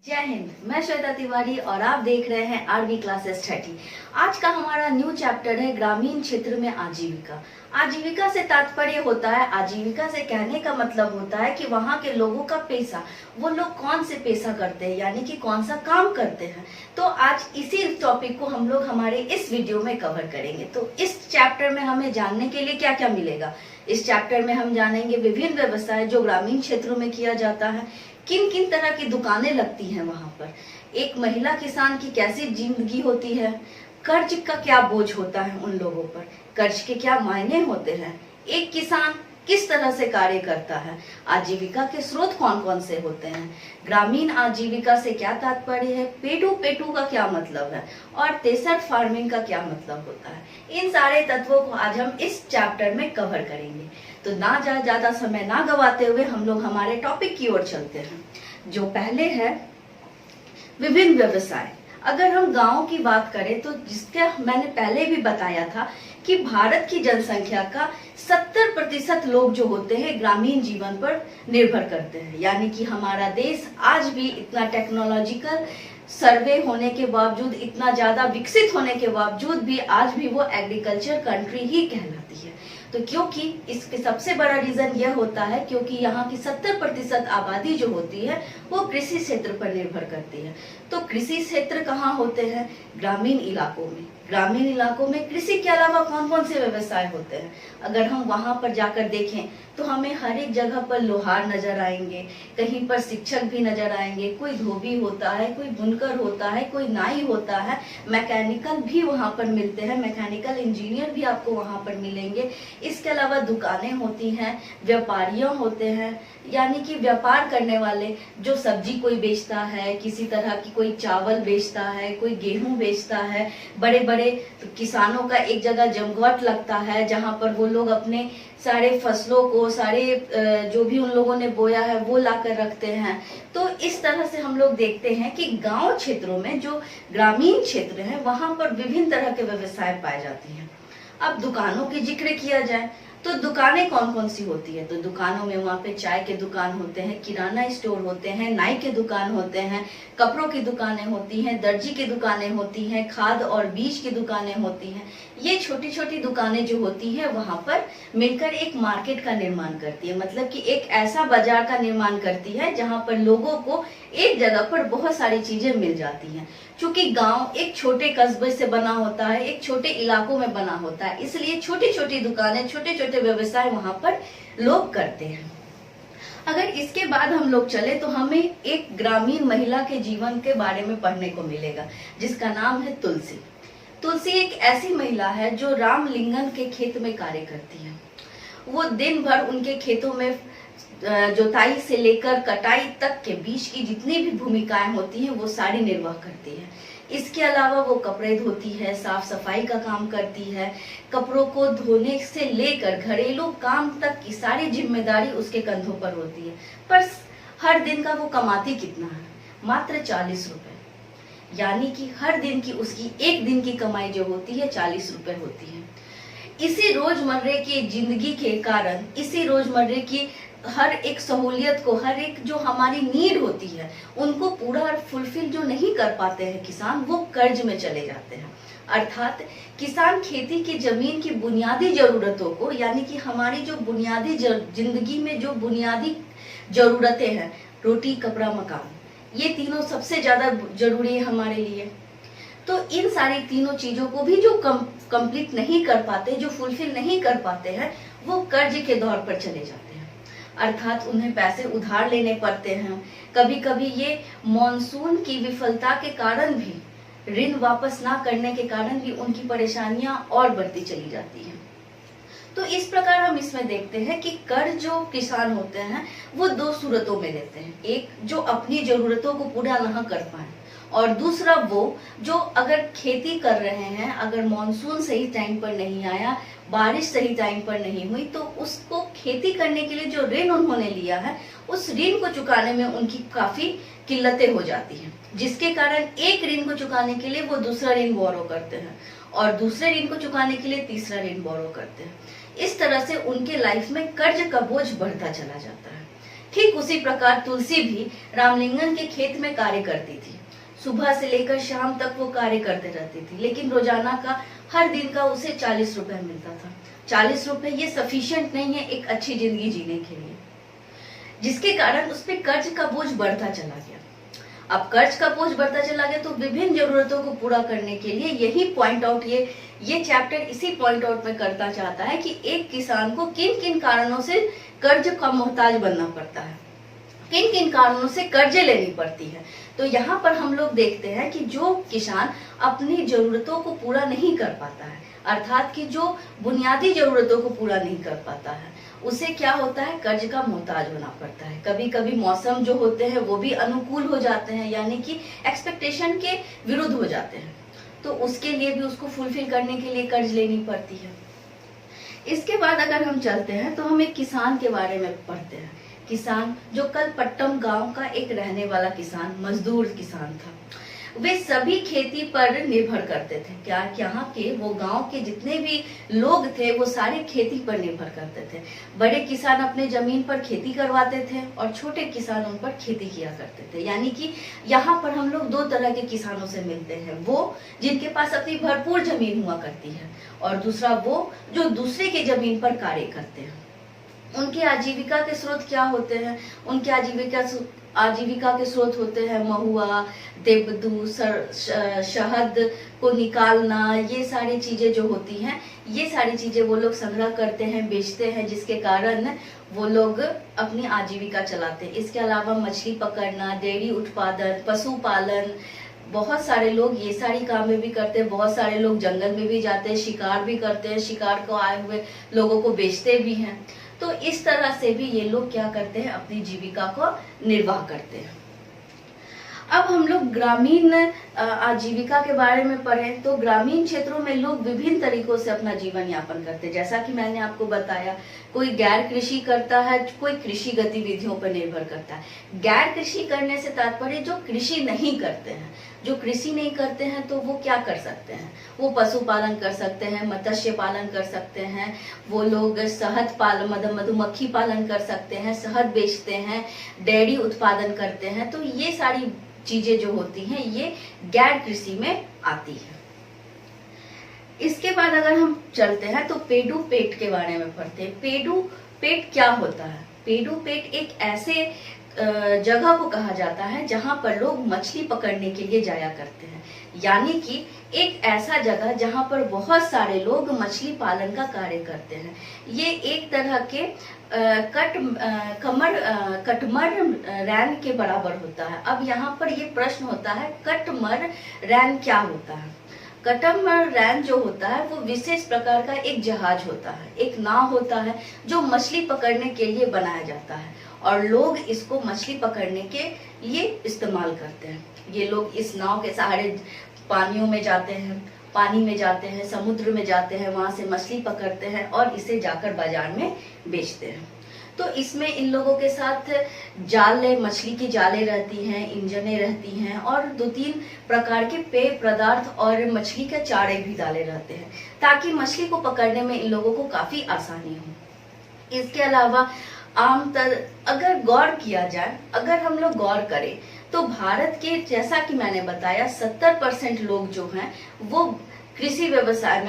जय हिंद। मैं श्वेता तिवारी और आप देख रहे हैं आरबी क्लासेस 30। आज का हमारा न्यू चैप्टर है ग्रामीण क्षेत्र में आजीविका। आजीविका से तात्पर्य होता है, आजीविका से कहने का मतलब होता है कि वहाँ के लोगों का पेशा, वो लोग कौन से पेशा करते हैं, यानी कि कौन सा काम करते हैं। तो आज इसी टॉपिक को हम लोग हमारे इस वीडियो में कवर करेंगे। तो इस चैप्टर में हमें जानने के लिए क्या क्या मिलेगा। इस चैप्टर में हम जानेंगे विभिन्न व्यवसाय जो ग्रामीण क्षेत्रों में किया जाता है, किन किन तरह की दुकानें लगती हैं वहां पर, एक महिला किसान की कैसी जिंदगी होती है, कर्ज का क्या बोझ होता है उन लोगों पर, कर्ज के क्या मायने होते हैं, एक किसान किस तरह से कार्य करता है, आजीविका के स्रोत कौन कौन से होते हैं, ग्रामीण आजीविका से क्या तात्पर्य है, पेटू पेटू का क्या मतलब है और तेसर फार्मिंग का क्या मतलब होता है। इन सारे तत्वों को आज हम इस चैप्टर में कवर करेंगे। तो ना ज्यादा समय ना गवाते हुए हम लोग हमारे टॉपिक की ओर चलते हैं। जो पहले है विभिन्न व्यवसाय। अगर हम गांव की बात करें तो जिसका मैंने पहले भी बताया था कि भारत की जनसंख्या का 70% लोग जो होते हैं ग्रामीण जीवन पर निर्भर करते हैं। यानी कि हमारा देश आज भी इतना टेक्नोलॉजिकल सर्वे होने के बावजूद, इतना ज्यादा विकसित होने के बावजूद भी आज भी वो एग्रीकल्चर कंट्री ही कहलाती है। तो क्योंकि इसके सबसे बड़ा रीजन यह होता है क्योंकि यहाँ की 70% आबादी जो होती है वो कृषि क्षेत्र पर निर्भर करती है। तो कृषि क्षेत्र कहाँ होते हैं? ग्रामीण इलाकों में। ग्रामीण इलाकों में कृषि के अलावा कौन कौन से व्यवसाय होते हैं? अगर हम वहां पर जाकर देखें तो हमें हर एक जगह पर लोहार नजर आएंगे, कहीं पर शिक्षक भी नजर आएंगे, कोई धोबी होता है, कोई बुनकर होता है, कोई नाई होता है, मैकेनिकल भी वहां पर मिलते हैं, मैकेनिकल इंजीनियर भी आपको वहां पर मिलेंगे। इसके अलावा दुकानें होती हैं, व्यापारियों होते हैं, यानी कि व्यापार करने वाले, जो सब्जी कोई बेचता है, किसी तरह की कोई चावल बेचता है, कोई गेहूं बेचता है, बड़े बड़े किसानों का एक जगह जमघट लगता है जहां पर वो लोग अपने सारे फसलों को, सारे जो भी उन लोगों ने बोया है वो लाकर रखते हैं। तो इस तरह से हम लोग देखते हैं कि गांव क्षेत्रों में जो ग्रामीण क्षेत्र है वहां पर विभिन्न तरह के व्यवसाय पाए जाते हैं। अब दुकानों की जिक्र किया जाए तो दुकानें कौन कौन सी होती है? तो दुकानों में वहाँ पे चाय के दुकान होते हैं, किराना स्टोर होते हैं, नाई के दुकान होते हैं, कपड़ों की दुकानें होती हैं, दर्जी की दुकानें होती हैं, खाद और बीज की दुकानें होती हैं। ये छोटी छोटी दुकानें जो होती है वहां पर मिलकर एक मार्केट का निर्माण करती है, मतलब कि एक ऐसा बाजार का निर्माण करती है जहां पर लोगों को एक जगह पर बहुत सारी चीजें मिल जाती हैं। चूंकि गांव एक छोटे कस्बे से बना होता है, एक छोटे इलाकों में बना होता है, इसलिए छोटी छोटी दुकानें, छोटे छोटे व्यवसाय वहां पर लोग करते हैं। अगर इसके बाद हम लोग चले तो हमें एक ग्रामीण महिला के जीवन के बारे में पढ़ने को मिलेगा जिसका नाम है तुलसी। तुलसी एक ऐसी महिला है जो रामलिंगन के खेत में कार्य करती है। वो दिन भर उनके खेतों में जोताई से लेकर कटाई तक के बीच की जितनी भी भूमिकाएं होती हैं वो सारी निर्वाह करती है। इसके अलावा वो कपड़े धोती है, साफ सफाई का काम करती है, कपड़ों को धोने से लेकर घरेलू काम तक की सारी जिम्मेदारी उसके कंधों पर होती है। पर हर दिन का वो कमाती कितना है? मात्र 40 रुपए। यानी कि हर दिन की उसकी एक दिन की कमाई जो होती है 40 रुपए होती है। इसी रोजमर्रे की जिंदगी के कारण, इसी रोजमर्रे की हर एक सहूलियत को, हर एक जो हमारी नीड होती है उनको पूरा और फुलफिल जो नहीं कर पाते हैं किसान, वो कर्ज में चले जाते हैं। अर्थात किसान खेती की जमीन की बुनियादी जरूरतों को, यानी कि हमारी जो बुनियादी जिंदगी में जो बुनियादी जरूरतें हैं, रोटी कपड़ा मकान, ये तीनों सबसे ज्यादा जरूरी है हमारे लिए। तो इन सारी तीनों चीजों को भी जो कंप्लीट नहीं कर पाते, जो फुलफिल नहीं कर पाते हैं, वो कर्ज के दौर पर चले जाते हैं। अर्थात उन्हें पैसे उधार लेने पड़ते हैं। कभी कभी ये मॉनसून की विफलता के कारण भी, ऋण वापस ना करने के कारण भी उनकी परेशानियां और बढ़ती चली जाती हैं। तो इस प्रकार हम इसमें देखते हैं कि कर्ज जो किसान होते हैं वो दो सूरतों में लेते हैं। एक जो अपनी जरूरतों को पूरा ना कर पाए, और दूसरा वो जो अगर खेती कर रहे हैं, अगर मॉनसून सही टाइम पर नहीं आया, बारिश सही टाइम पर नहीं हुई, तो उसको खेती करने के लिए जो ऋण उन्होंने लिया है उस ऋण को चुकाने में उनकी काफी किल्लतें हो जाती हैं, जिसके कारण एक ऋण को चुकाने के लिए वो दूसरा ऋण बोरो करते हैं और दूसरे ऋण को चुकाने के लिए तीसरा ऋण बोरो करते हैं। इस तरह से उनके लाइफ में कर्ज का बोझ बढ़ता चला जाता है। ठीक उसी प्रकार तुलसी भी रामलिंगन के खेत में कार्य करती थी। सुबह से लेकर शाम तक वो कार्य करते रहती थी, लेकिन रोजाना का हर दिन का उसे 40 रुपए मिलता था। 40 रुपए ये सफिशिएंट नहीं है एक अच्छी जिंदगी जीने के लिए, जिसके कारण उस पर कर्ज का बोझ बढ़ता चला गया। अब कर्ज का बोझ बढ़ता चला गया तो विभिन्न जरूरतों को पूरा करने के लिए यही पॉइंट आउट ये चैप्टर इसी पॉइंट आउट में करता चाहता है कि एक किसान को किन किन कारणों से कर्ज का मोहताज बनना पड़ता है, किन किन कारणों से कर्जे लेनी पड़ती है। तो यहाँ पर हम लोग देखते हैं कि जो किसान अपनी जरूरतों को पूरा नहीं कर पाता है, अर्थात कि जो बुनियादी जरूरतों को पूरा नहीं कर पाता है, उसे क्या होता है, कर्ज का मोहताज होना पड़ता है। कभी कभी मौसम जो होते हैं वो भी अनुकूल हो जाते हैं, यानी कि एक्सपेक्टेशन के विरुद्ध हो जाते हैं, तो उसके लिए भी उसको फुलफिल करने के लिए कर्ज लेनी पड़ती है। इसके बाद अगर हम चलते हैं तो हम एक किसान के बारे में पढ़ते हैं। किसान जो कलपट्टम गांव का एक रहने वाला किसान, मजदूर किसान था। वे सभी खेती पर निर्भर करते थे। क्या यहाँ के वो गांव के जितने भी लोग थे वो सारे खेती पर निर्भर करते थे। बड़े किसान अपने जमीन पर खेती करवाते थे और छोटे किसान उन पर खेती किया करते थे। यानी कि यहाँ पर हम लोग दो तरह के किसानों से मिलते हैं, वो जिनके पास अपनी भरपूर जमीन हुआ करती है और दूसरा वो जो दूसरे की जमीन पर कार्य करते हैं। उनके आजीविका के स्रोत क्या होते हैं? उनके आजीविका के स्रोत होते हैं महुआ, देवदू, शहद को निकालना, ये सारी चीजें जो होती हैं, ये सारी चीजें वो लोग संग्रह करते हैं, बेचते हैं, जिसके कारण वो लोग अपनी आजीविका चलाते हैं। इसके अलावा मछली पकड़ना, डेयरी उत्पादन, पशुपालन, बहुत सारे लोग ये सारी कामें भी करते हैं। बहुत सारे लोग जंगल में भी जाते हैं, शिकार भी करते हैं, शिकार को आए हुए लोगों को बेचते भी हैं। तो इस तरह से भी ये लोग क्या करते हैं, अपनी जीविका को निर्वाह करते हैं। अब हम लोग ग्रामीण आजीविका के बारे में पढ़ें तो ग्रामीण क्षेत्रों में लोग विभिन्न तरीकों से अपना जीवन यापन करते हैं। जैसा कि मैंने आपको बताया, कोई गैर कृषि करता है, कोई कृषि गतिविधियों पर निर्भर करता है। गैर कृषि करने से तात्पर्य जो कृषि नहीं करते हैं। जो कृषि नहीं करते हैं तो वो क्या कर सकते हैं, वो पशुपालन कर सकते हैं, मत्स्य पालन कर सकते हैं, वो लोग शहद पालन, मधुमक्खी पालन कर सकते हैं, शहद बेचते हैं, डेयरी उत्पादन करते हैं। तो ये सारी चीजें जो होती हैं ये गैर कृषि में आती है। इसके बाद अगर हम चलते हैं तो पेडू पेट के बारे में पढ़ते हैं। पेडू पेट क्या होता है? पेडू पेट एक ऐसे जगह को कहा जाता है जहां पर लोग मछली पकड़ने के लिए जाया करते हैं। यानी कि एक ऐसा जगह जहां पर बहुत सारे लोग मछली पालन का कार्य करते हैं। ये एक तरह के कटमरैन के बराबर होता है। अब यहाँ पर ये प्रश्न होता है, कटमरैन क्या होता है? कटमरैन जो होता है वो विशेष प्रकार का एक जहाज होता है, एक नाव होता है जो मछली पकड़ने के लिए बनाया जाता है और लोग इसको मछली पकड़ने के लिए इस्तेमाल करते हैं। ये लोग इस नाव के सहारे पानियों में जाते हैं, पानी में जाते हैं, समुद्र में जाते हैं, वहां से मछली पकड़ते हैं और इसे जाकर बाजार में बेचते हैं। तो इसमें इन लोगों के साथ जाले, मछली की जाले रहती हैं, इंजनें रहती हैं और 2-3 प्रकार के पेय पदार्थ और मछली के चारे भी डाले रहते हैं ताकि मछली को पकड़ने में इन लोगों को काफी आसानी हो। इसके अलावा अगर गौर किया जाए, अगर हम लोग गौर करें तो भारत के, जैसा कि मैंने बताया, 70% लोग जो हैं वो कृषि व्यवसाय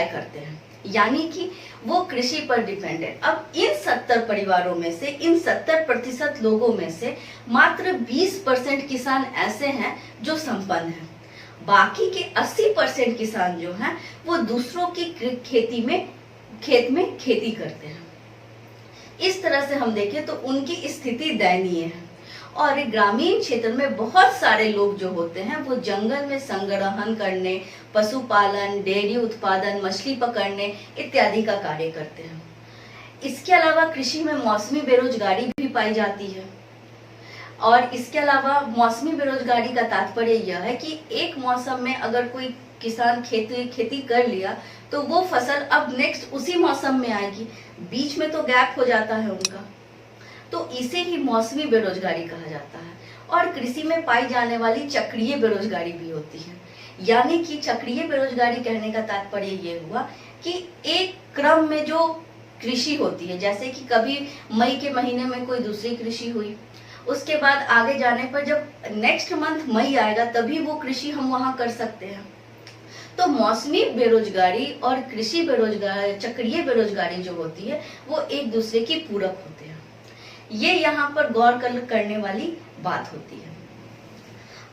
करते हैं, यानी कि वो कृषि पर डिपेंड है। अब इन 70 परिवारों में से, इन 70% लोगों में से मात्र 20% किसान ऐसे हैं जो संपन्न हैं। बाकी के 80% किसान जो हैं वो दूसरों की खेत में खेती करते हैं। इस तरह से हम देखें तो उनकी स्थिति दयनीय है। और ग्रामीण क्षेत्र में बहुत सारे लोग जो होते हैं वो जंगल में संग्रहण करने, पशुपालन, डेयरी उत्पादन, मछली पकड़ने इत्यादि का कार्य करते हैं। इसके अलावा कृषि में मौसमी बेरोजगारी भी पाई जाती है। और इसके अलावा मौसमी बेरोजगारी का तात्पर्य यह है कि एक मौसम में अगर कोई किसान खेती कर लिया तो वो फसल अब नेक्स्ट उसी मौसम में आएगी, बीच में तो गैप हो जाता है उनका, तो इसे ही मौसमी बेरोजगारी कहा जाता है। और कृषि में पाई जाने वाली चक्रीय बेरोजगारी भी होती है। यानी कि चक्रीय बेरोजगारी कहने का तात्पर्य ये हुआ कि एक क्रम में जो कृषि होती है, जैसे कि कभी मई के महीने में कोई दूसरी कृषि हुई, उसके बाद आगे जाने पर जब नेक्स्ट मंथ मई आएगा तभी वो कृषि हम वहां कर सकते हैं। तो मौसमी बेरोजगारी और कृषि बेरोजगारी, चक्रीय बेरोजगारी जो होती है वो एक दूसरे की पूरक होते हैं। ये यहाँ पर गौर करने वाली बात होती है।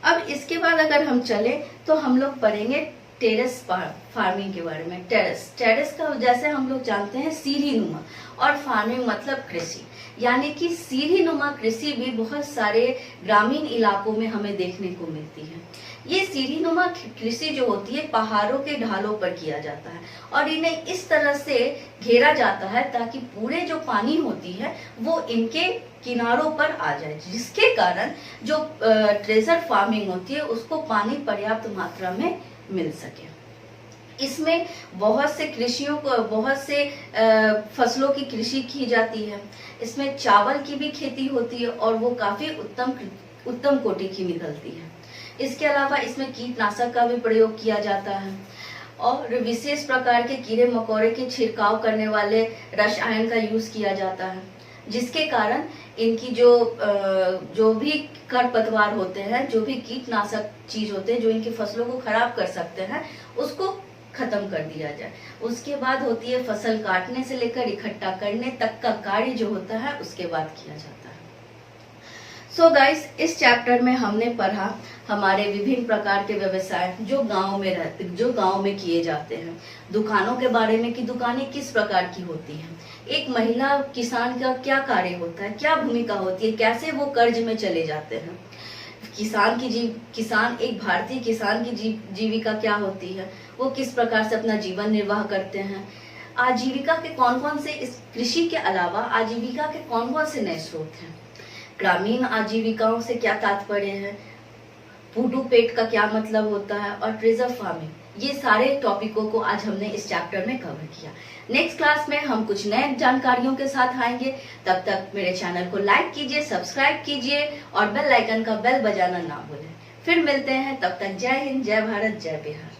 अब इसके बाद अगर हम चले तो हम लोग पढ़ेंगे टेरेस फार्मिंग के बारे में। टेरेस का जैसे हम लोग जानते हैं सीढ़ी नुमा, और फार्मिंग मतलब कृषि, यानी कि सीढ़ी नुमा कृषि भी बहुत सारे ग्रामीण इलाकों में हमें देखने को मिलती है। ये सीढ़ी नुमा कृषि जो होती है पहाड़ों के ढालों पर किया जाता है और इन्हें इस तरह से घेरा जाता है ताकि पूरे जो पानी होती है वो इनके किनारों पर आ जाए, जिसके कारण जो ट्रेजर फार्मिंग होती है उसको पानी पर्याप्त मात्रा में मिल सके। इसमें बहुत से फसलों की कृषि की जाती है। इसमें चावल की भी खेती होती है और वो काफी उत्तम कोटि की निकलती है। इसके अलावा इसमें कीटनाशक का भी प्रयोग किया जाता है और विशेष प्रकार के कीड़े मकोड़े के छिड़काव करने वाले रसायन का यूज किया जाता है, जिसके कारण इनकी जो भी खरपतवार होते हैं, जो भी कीटनाशक चीज होते हैं जो इनकी फसलों को खराब कर सकते हैं, उसको खत्म कर दिया जाए। उसके बाद होती है फसल काटने से लेकर इकट्ठा करने तक का कार्य जो होता है उसके बाद किया जाता है। सो गाइस, इस चैप्टर में हमने पढ़ा हमारे विभिन्न प्रकार के व्यवसाय जो गांव में किए जाते हैं, दुकानों के बारे में कि दुकानें किस प्रकार की होती हैं, एक महिला किसान का क्या कार्य होता है, क्या भूमिका होती है, कैसे वो कर्ज में चले जाते हैं, एक भारतीय किसान की जीविका क्या होती है, वो किस प्रकार से अपना जीवन निर्वाह करते हैं, आजीविका के कौन से, इस कृषि के अलावा आजीविका के कौन से नए स्रोत हैं, ग्रामीण आजीविकाओं से क्या तात्पर्य है, फूडू पेट का क्या मतलब होता है, और ट्रेजर फार्मिंग, ये सारे टॉपिकों को आज हमने इस चैप्टर में कवर किया। नेक्स्ट क्लास में हम कुछ नए जानकारियों के साथ आएंगे। तब तक मेरे चैनल को लाइक कीजिए, सब्सक्राइब कीजिए और बेल आइकन का बेल बजाना ना भूलें। फिर मिलते हैं, तब तक जय हिंद, जय भारत, जय बिहार।